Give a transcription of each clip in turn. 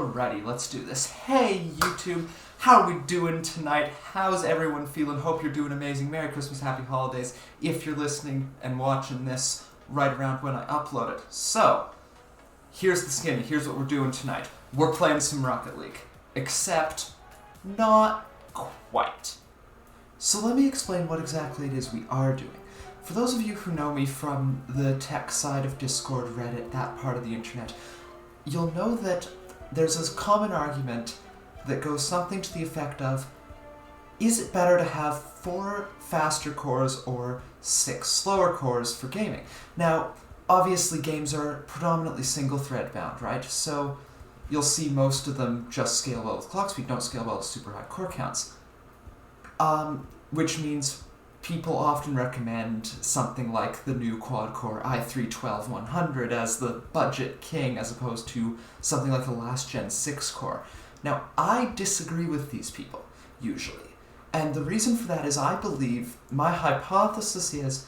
Alrighty, let's do this. Hey YouTube, how are we doing tonight? How's everyone feeling? Hope you're doing amazing. Merry Christmas, Happy Holidays, if you're listening and watching this right around when I upload it. So, here's the skinny, here's what we're doing tonight. We're playing some Rocket League, except not quite. So let me explain what exactly it is we are doing. For those of you who know me from the tech side of Discord, Reddit, that part of the internet, you'll know that there's this common argument that goes something to the effect of, is it better to have 4 faster cores or 6 slower cores for gaming? Now, obviously games are predominantly single thread bound, right? So you'll see most of them just scale well with clock speed, don't scale well with super high core counts. Which means people often recommend something like the new quad-core i3-12100 as the budget king, as opposed to something like a last-gen 6-core. Now, I disagree with these people, usually. And the reason for that is I believe, my hypothesis is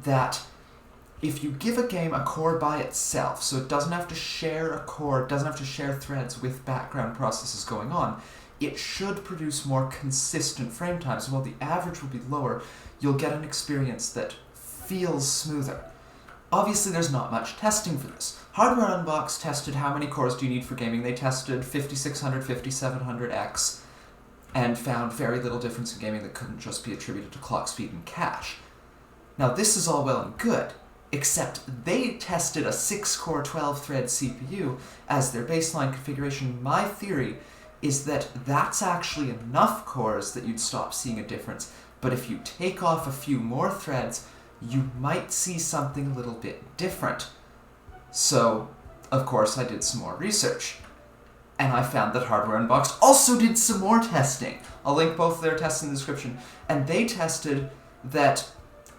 that if you give a game a core by itself, so it doesn't have to share a core, it doesn't have to share threads with background processes going on, it should produce more consistent frame times. While the average will be lower, you'll get an experience that feels smoother. Obviously, there's not much testing for this. Hardware Unbox tested how many cores do you need for gaming. They tested 5600, 5700X, and found very little difference in gaming that couldn't just be attributed to clock speed and cache. Now, this is all well and good, except they tested a 6-core 12-thread CPU as their baseline configuration. My theory is that that's actually enough cores that you'd stop seeing a difference. But if you take off a few more threads, you might see something a little bit different. So, of course, I did some more research. And I found that Hardware Unboxed also did some more testing. I'll link both of their tests in the description. And they tested that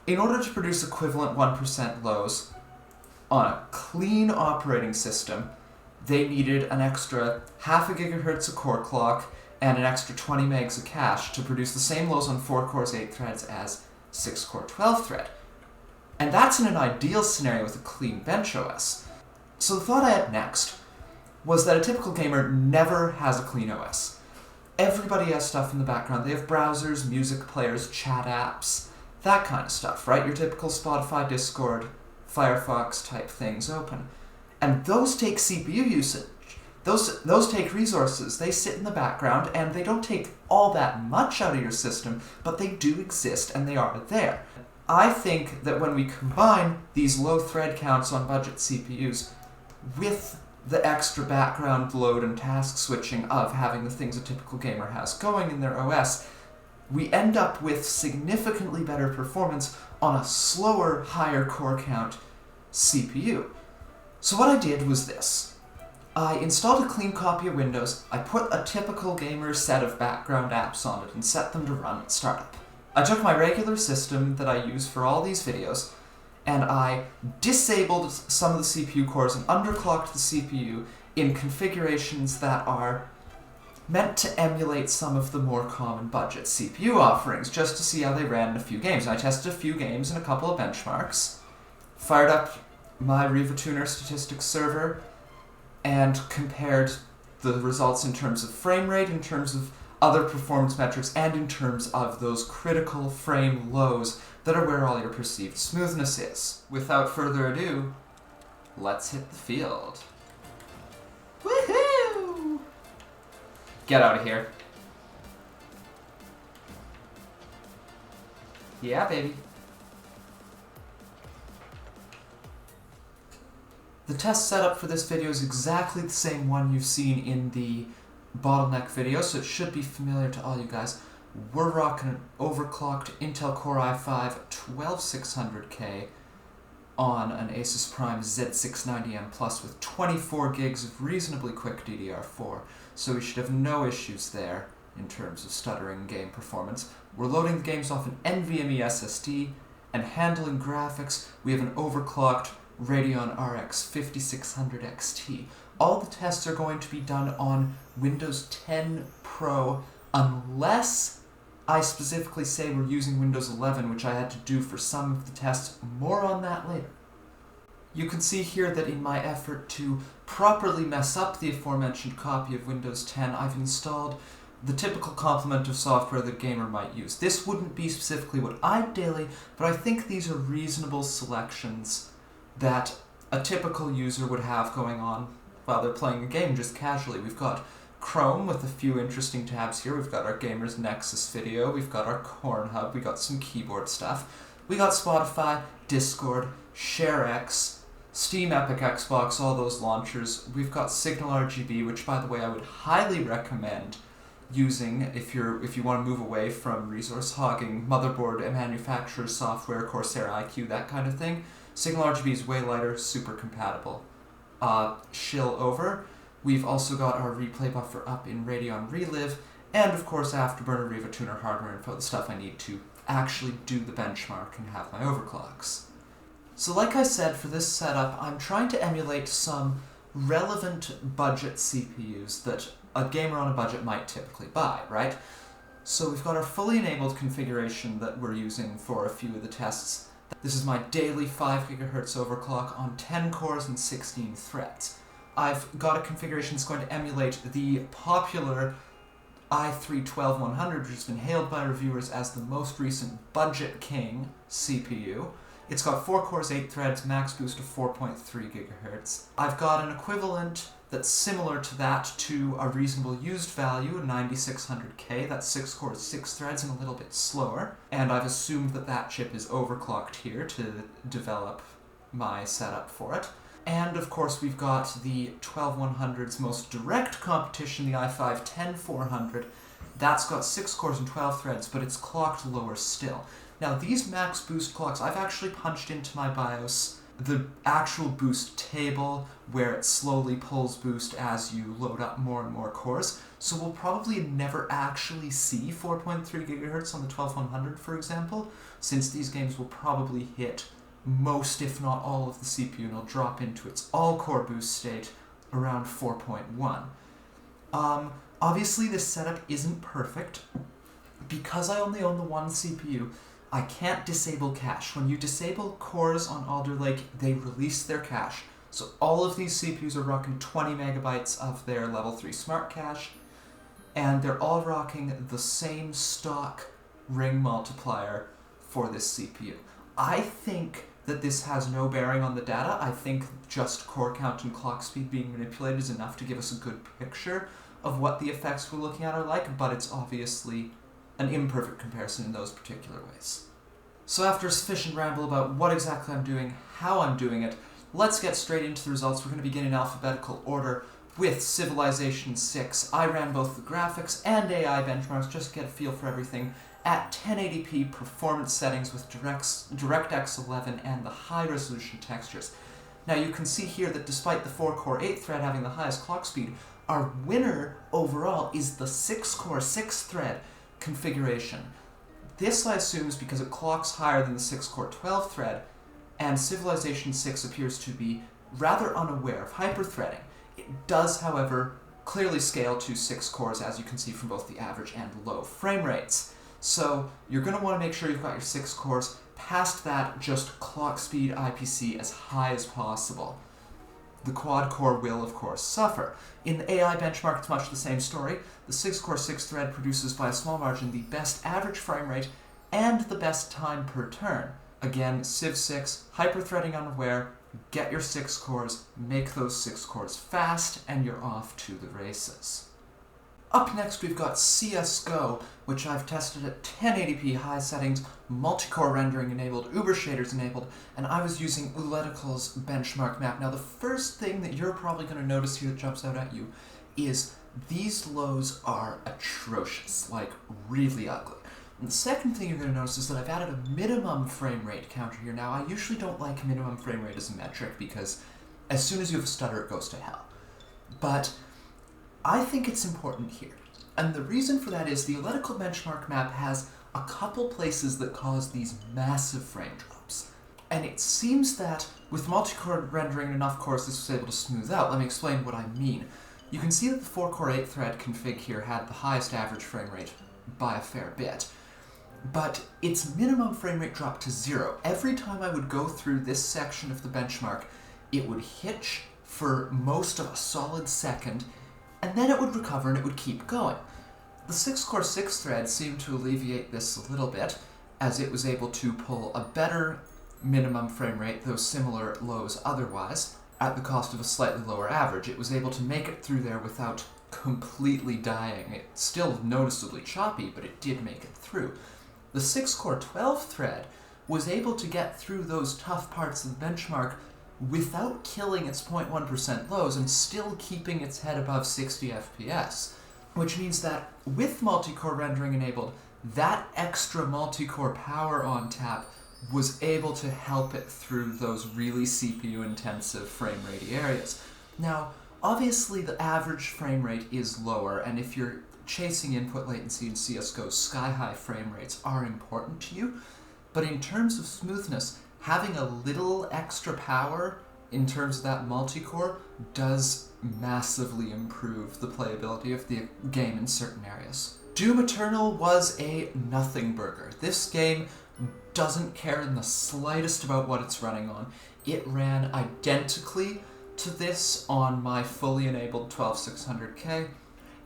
in order to produce equivalent 1% lows on a clean operating system, they needed an extra 0.5 GHz of core clock and an extra 20 megs of cache to produce the same lows on 4 cores, 8 threads as 6-core 12-thread. And that's in an ideal scenario with a clean bench OS. So the thought I had next was that a typical gamer never has a clean OS. Everybody has stuff in the background. They have browsers, music players, chat apps, that kind of stuff, right? Your typical Spotify, Discord, Firefox type things open. And those take CPU usage. Those take resources. They sit in the background, and they don't take all that much out of your system, but they do exist, and they are there. I think that when we combine these low thread counts on budget CPUs with the extra background load and task switching of having the things a typical gamer has going in their OS, we end up with significantly better performance on a slower, higher core count CPU. So what I did was this. I installed a clean copy of Windows, I put a typical gamer set of background apps on it and set them to run at startup. I took my regular system that I use for all these videos, and I disabled some of the CPU cores and underclocked the CPU in configurations that are meant to emulate some of the more common budget CPU offerings, just to see how they ran in a few games. And I tested a few games and a couple of benchmarks, fired up my RivaTuner statistics server, and compared the results in terms of frame rate, in terms of other performance metrics, and in terms of those critical frame lows that are where all your perceived smoothness is. Without further ado, let's hit the field. Woohoo! Get out of here. Yeah, baby. The test setup for this video is exactly the same one you've seen in the bottleneck video, so it should be familiar to all you guys. We're rocking an overclocked Intel Core i5-12600K on an Asus Prime Z690M Plus with 24 gigs of reasonably quick DDR4, so we should have no issues there in terms of stuttering game performance. We're loading the games off an NVMe SSD, and handling graphics, we have an overclocked Radeon RX 5600 XT. All the tests are going to be done on Windows 10 Pro, unless I specifically say we're using Windows 11, which I had to do for some of the tests. More on that later. You can see here that in my effort to properly mess up the aforementioned copy of Windows 10, I've installed the typical complement of software that a gamer might use. This wouldn't be specifically what I'd daily, but I think these are reasonable selections that a typical user would have going on while they're playing a game just casually. We've got Chrome with a few interesting tabs here. We've got our Gamers Nexus video. We've got our Corn Hub. We got some keyboard stuff. We got Spotify, Discord, ShareX, Steam, Epic, Xbox, all those launchers. We've got Signal RGB, which, by the way, I would highly recommend using if you want to move away from resource hogging, motherboard and manufacturer software, Corsair iQ, that kind of thing. Signal RGB is way lighter, super compatible. Shill over. We've also got our replay buffer up in Radeon Relive, and of course Afterburner, Riva Tuner, hardware info, the stuff I need to actually do the benchmark and have my overclocks. So like I said, for this setup, I'm trying to emulate some relevant budget CPUs that a gamer on a budget might typically buy, right? So we've got our fully enabled configuration that we're using for a few of the tests. This is my daily 5 GHz overclock on 10 cores and 16 threads. I've got a configuration that's going to emulate the popular i3-12100, which has been hailed by reviewers as the most recent budget king CPU. It's got 4 cores, 8 threads, max boost of 4.3 GHz. I've got an equivalent that's similar to that to a reasonable used value, a 9600K, that's 6 cores, 6 threads, and a little bit slower. And I've assumed that that chip is overclocked here to develop my setup for it. And of course we've got the 12100's most direct competition, the i5-10400. That's got 6 cores and 12 threads, but it's clocked lower still. Now these max boost clocks, I've actually punched into my BIOS the actual boost table where it slowly pulls boost as you load up more and more cores, so we'll probably never actually see 4.3 GHz on the 12100, for example, since these games will probably hit most, if not all, of the CPU, and it'll drop into its all-core boost state around 4.1. Obviously this setup isn't perfect. Because I only own the one CPU, I can't disable cache. When you disable cores on Alder Lake, they release their cache. So all of these CPUs are rocking 20 megabytes of their level 3 smart cache, and they're all rocking the same stock ring multiplier for this CPU. I think that this has no bearing on the data. I think just core count and clock speed being manipulated is enough to give us a good picture of what the effects we're looking at are like, but it's obviously an imperfect comparison in those particular ways. So after a sufficient ramble about what exactly I'm doing, how I'm doing it, let's get straight into the results. We're going to begin in alphabetical order with Civilization 6. I ran both the graphics and AI benchmarks just to get a feel for everything at 1080p performance settings with DirectX 11 and the high-resolution textures. Now you can see here that despite the 4-core 8-thread having the highest clock speed, our winner overall is the 6-core 6-thread configuration. This, I assume, is because it clocks higher than the 6-core 12-thread, and Civilization 6 appears to be rather unaware of hyperthreading. It does, however, clearly scale to 6 cores, as you can see from both the average and low frame rates. So you're going to want to make sure you've got your 6 cores. Past that, just clock speed IPC as high as possible. The quad-core will, of course, suffer. In the AI benchmark, it's much the same story. The 6-core 6-thread produces by a small margin the best average frame rate and the best time per turn. Again, Civ 6, hyperthreading unaware, get your 6 cores, make those 6 cores fast, and you're off to the races. Up next we've got CSGO, which I've tested at 1080p high settings, multi-core rendering enabled, Uber shaders enabled, and I was using Uletical's benchmark map. Now the first thing that you're probably going to notice here that jumps out at you is these lows are atrocious, like really ugly. And the second thing you're going to notice is that I've added a minimum frame rate counter here. Now I usually don't like minimum frame rate as a metric because as soon as you have a stutter it goes to hell. But I think it's important here. And the reason for that is the Ulletical benchmark map has a couple places that cause these massive frame drops. And it seems that with multi-core rendering and enough cores this was able to smooth out. Let me explain what I mean. You can see that the 4-core 8-thread config here had the highest average frame rate by a fair bit. But its minimum frame rate dropped to 0. Every time I would go through this section of the benchmark, it would hitch for most of a solid second, and then it would recover and it would keep going. The 6-core 6-thread seemed to alleviate this a little bit, as it was able to pull a better minimum frame rate, though similar lows otherwise, at the cost of a slightly lower average. It was able to make it through there without completely dying. It's still noticeably choppy, but it did make it through. The 6-core 12-thread was able to get through those tough parts of the benchmark without killing its 0.1% lows and still keeping its head above 60 FPS, which means that with multi-core rendering enabled, that extra multi-core power on tap was able to help it through those really CPU-intensive frame rate areas. Now, obviously the average frame rate is lower, and if you're chasing input latency in CSGO, sky-high frame rates are important to you, but in terms of smoothness, having a little extra power in terms of that multi-core does massively improve the playability of the game in certain areas. Doom Eternal was a nothing burger. This game doesn't care in the slightest about what it's running on. It ran identically to this on my fully enabled 12600K.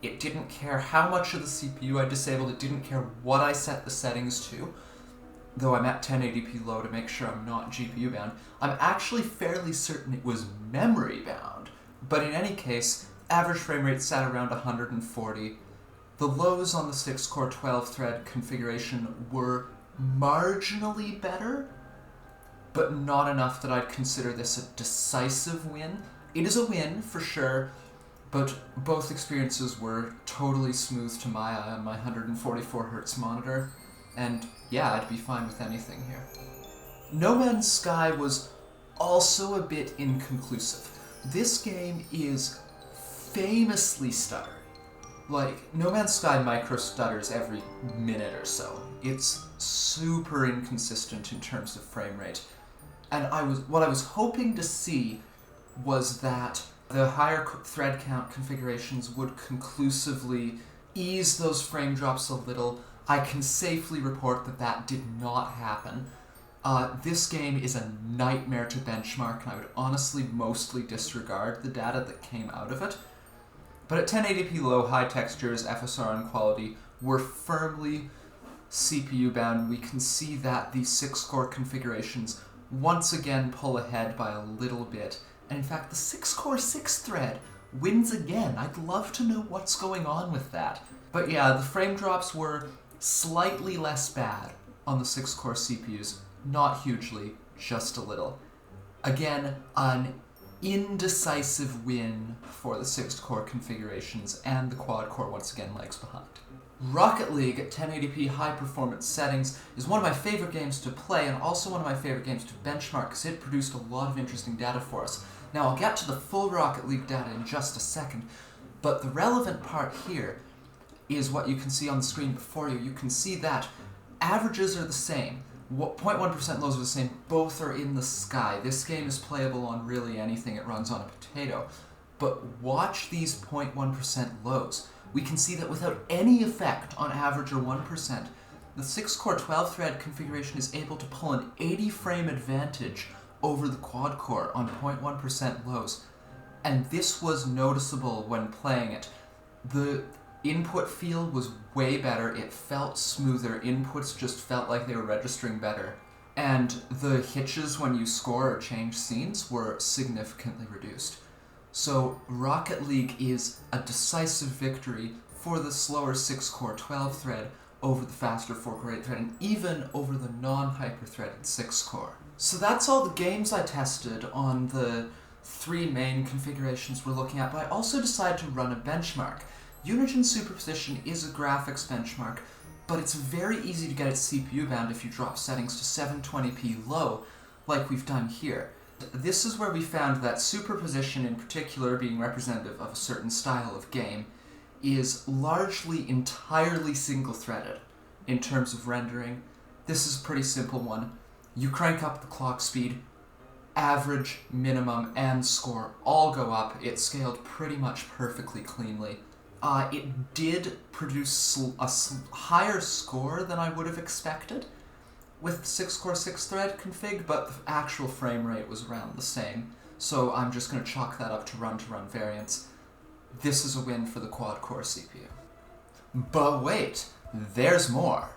It didn't care how much of the CPU I disabled, it didn't care what I set the settings to, though I'm at 1080p low to make sure I'm not GPU bound. I'm actually fairly certain it was memory bound, but in any case, average frame rate sat around 140. The lows on the 6-core 12-thread configuration were marginally better, but not enough that I'd consider this a decisive win. It is a win, for sure, but both experiences were totally smooth to my eye on my 144Hz monitor, and yeah, I'd be fine with anything here. No Man's Sky was also a bit inconclusive. This game is famously stuttery. Like, No Man's Sky micro stutters every minute or so. It's super inconsistent in terms of frame rate. And what I was hoping to see was that the higher thread count configurations would conclusively ease those frame drops a little. I can safely report that that did not happen. This game is a nightmare to benchmark, and I would honestly mostly disregard the data that came out of it. But at 1080p low, high textures, FSR and quality were firmly CPU bound. We can see that the 6-core configurations once again pull ahead by a little bit. And in fact, the 6-core 6-thread wins again. I'd love to know what's going on with that. But yeah, the frame drops were slightly less bad on the 6-core CPUs. Not hugely, just a little. Again, an indecisive win for the 6-core configurations, and the quad-core once again lags behind. Rocket League at 1080p high-performance settings is one of my favorite games to play, and also one of my favorite games to benchmark, because it produced a lot of interesting data for us. Now, I'll get to the full Rocket League data in just a second, but the relevant part here is what you can see on the screen before you. You can see that averages are the same. 0.1% lows are the same. Both are in the sky. This game is playable on really anything. It runs on a potato. But watch these 0.1% lows. We can see that without any effect on average or 1%, the 6-core 12-thread configuration is able to pull an 80-frame advantage over the quad-core on 0.1% lows. And this was noticeable when playing it. The input feel was way better, it felt smoother, inputs just felt like they were registering better, and the hitches when you score or change scenes were significantly reduced. So Rocket League is a decisive victory for the slower 6-core 12-thread over the faster 4-core 8-thread, and even over the non-hyper-threaded 6-core. So that's all the games I tested on the 3 main configurations we're looking at, but I also decided to run a benchmark. Unigine Superposition is a graphics benchmark, but it's very easy to get it CPU bound if you drop settings to 720p low, like we've done here. This is where we found that superposition, in particular being representative of a certain style of game, is largely entirely single-threaded in terms of rendering. This is a pretty simple one. You crank up the clock speed, average, minimum, and score all go up. It scaled pretty much perfectly cleanly. It did produce a higher score than I would have expected with 6-core 6-thread config, but the actual frame rate was around the same. so I'm just going to chalk that up to run variance. This is a win for the quad-core CPU. But wait, there's more.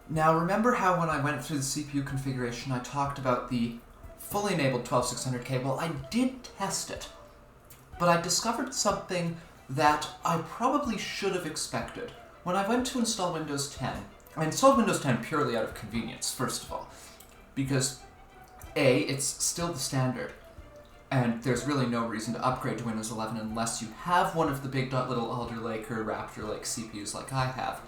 Now remember how when I went through the CPU configuration I talked about the fully enabled 12600K? Well, I did test it, but I discovered something that I probably should have expected. When I went to install Windows 10, I installed Windows 10 purely out of convenience, first of all, because A, it's still the standard, and there's really no reason to upgrade to Windows 11 unless you have one of the big little Alder Lake or Raptor Lake CPUs like I have.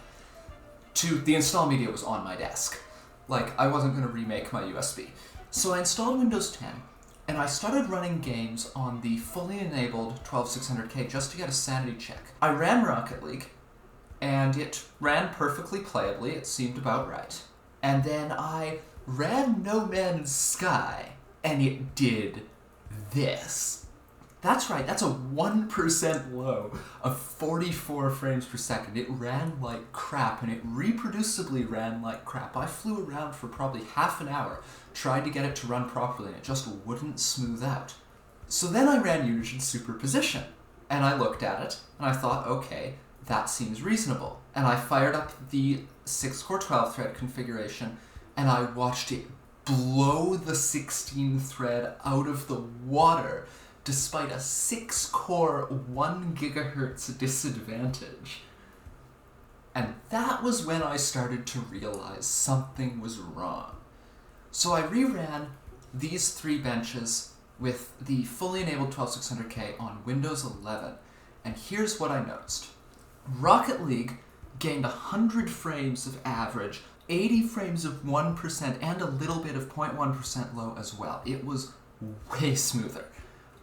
The install media was on my desk. Like, I wasn't going to remake my USB. So I installed Windows 10, and I started running games on the fully enabled 12600K just to get a sanity check. I ran Rocket League, and it ran perfectly playably, it seemed about right. And then I ran No Man's Sky, and it did this. That's right, that's a 1% low of 44 frames per second. It ran like crap, and it reproducibly ran like crap. I flew around for probably half an hour, tried to get it to run properly, and it just wouldn't smooth out. So then I ran Unigine Superposition, and I looked at it, and I thought, okay, that seems reasonable. And I fired up the 6-core 12-thread configuration, and I watched it blow the 16-thread out of the water, despite a 6-core 1 GHz disadvantage. And that was when I started to realize something was wrong. So I reran these 3 benches with the fully enabled 12600K on Windows 11, and here's what I noticed. Rocket League gained 100 frames of average, 80 frames of 1%, and a little bit of 0.1% low as well. It was way smoother.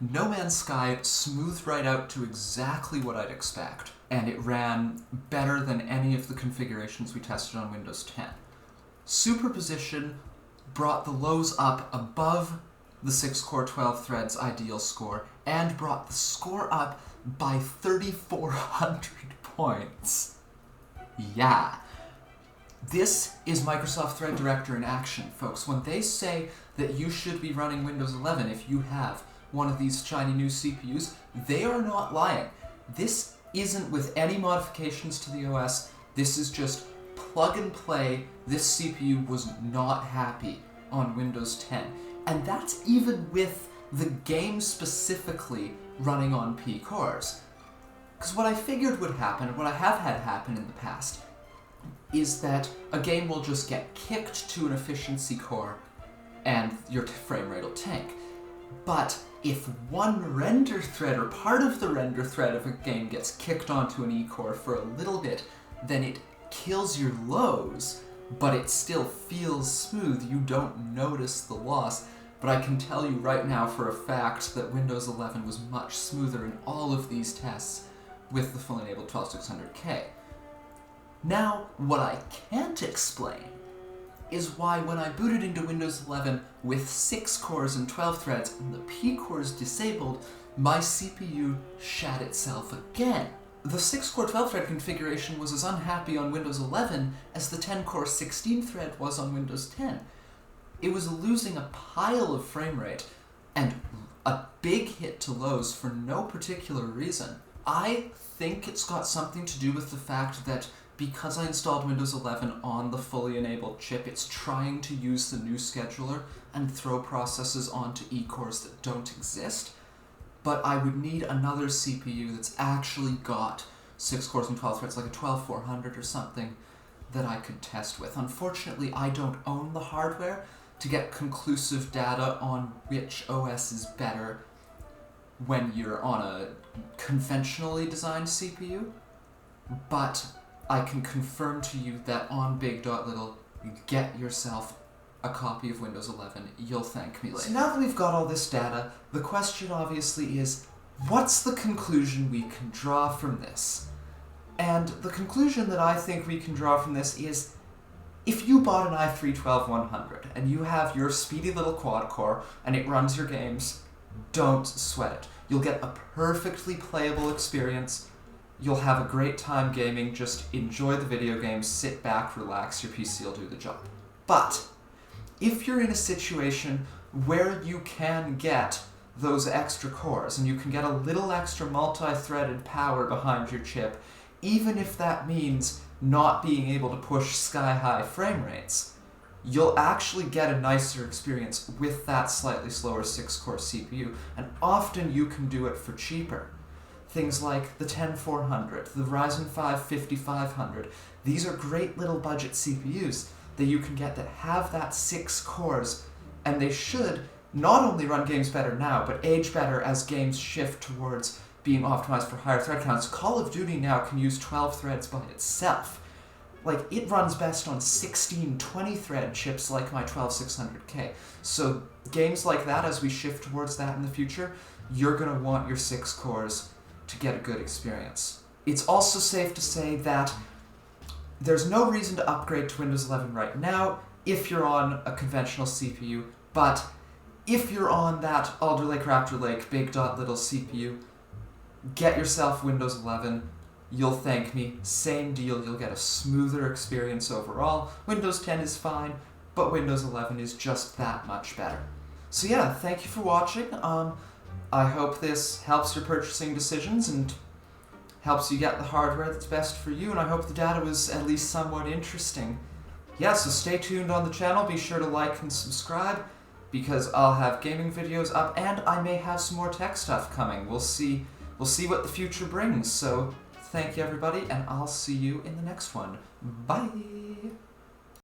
No Man's Sky smoothed right out to exactly what I'd expect, and it ran better than any of the configurations we tested on Windows 10. Superposition brought the lows up above the 6-core 12 threads ideal score, and brought the score up by 3,400 points. Yeah. This is Microsoft Thread Director in action, folks. When they say that you should be running Windows 11 if you have one of these shiny new CPUs, they are not lying. This isn't with any modifications to the OS. This is just plug and play. This CPU was not happy on Windows 10. And that's even with the game specifically running on P cores. Because what I figured would happen, and what I have had happen in the past, is that a game will just get kicked to an efficiency core and your frame rate will tank. But if one render thread or part of the render thread of a game gets kicked onto an E-core for a little bit, then it kills your lows, but it still feels smooth. You don't notice the loss. But I can tell you right now for a fact that Windows 11 was much smoother in all of these tests with the fully enabled 12600K. Now, what I can't explain is why when I booted into Windows 11 with 6 cores and 12 threads and the P cores disabled, my CPU shat itself again. The 6-core 12-thread configuration was as unhappy on Windows 11 as the 10-core 16-thread was on Windows 10. It was losing a pile of frame rate and a big hit to lows for no particular reason. I think it's got something to do with the fact that because I installed Windows 11 on the fully enabled chip, it's trying to use the new scheduler and throw processes onto E-cores that don't exist. But I would need another CPU that's actually got 6 cores and 12 threads, like a 12400 or something, that I could test with. Unfortunately, I don't own the hardware to get conclusive data on which OS is better when you're on a conventionally designed CPU, but I can confirm to you that on big.little, you get yourself a copy of Windows 11. You'll thank me later. So now that we've got all this data, the question obviously is, what's the conclusion we can draw from this? And the conclusion that I think we can draw from this is, if you bought an i3-12100 and you have your speedy little quad core and it runs your games, don't sweat it. You'll get a perfectly playable experience. You'll have a great time gaming. Just enjoy the video games, sit back, relax, your PC will do the job. But if you're in a situation where you can get those extra cores, and you can get a little extra multi-threaded power behind your chip, even if that means not being able to push sky-high frame rates, you'll actually get a nicer experience with that slightly slower 6-core CPU, and often you can do it for cheaper. Things like the 10400, the Ryzen 5 5500, these are great little budget CPUs that you can get that have that 6 cores, and they should not only run games better now, but age better as games shift towards being optimized for higher thread counts. Call of Duty now can use 12 threads by itself. Like, it runs best on 16, 20-thread chips like my 12600K. So games like that, as we shift towards that in the future, you're going to want your 6 cores to get a good experience. It's also safe to say that there's no reason to upgrade to Windows 11 right now if you're on a conventional CPU, but if you're on that Alder Lake Raptor Lake Big Dot Little CPU, get yourself Windows 11. You'll thank me. Same deal, you'll get a smoother experience overall. Windows 10 is fine, but Windows 11 is just that much better. So yeah, thank you for watching. I hope this helps your purchasing decisions and helps you get the hardware that's best for you, and I hope the data was at least somewhat interesting. Yeah, so stay tuned on the channel, be sure to like and subscribe, because I'll have gaming videos up, and I may have some more tech stuff coming. We'll see what the future brings, so thank you everybody, and I'll see you in the next one. Bye!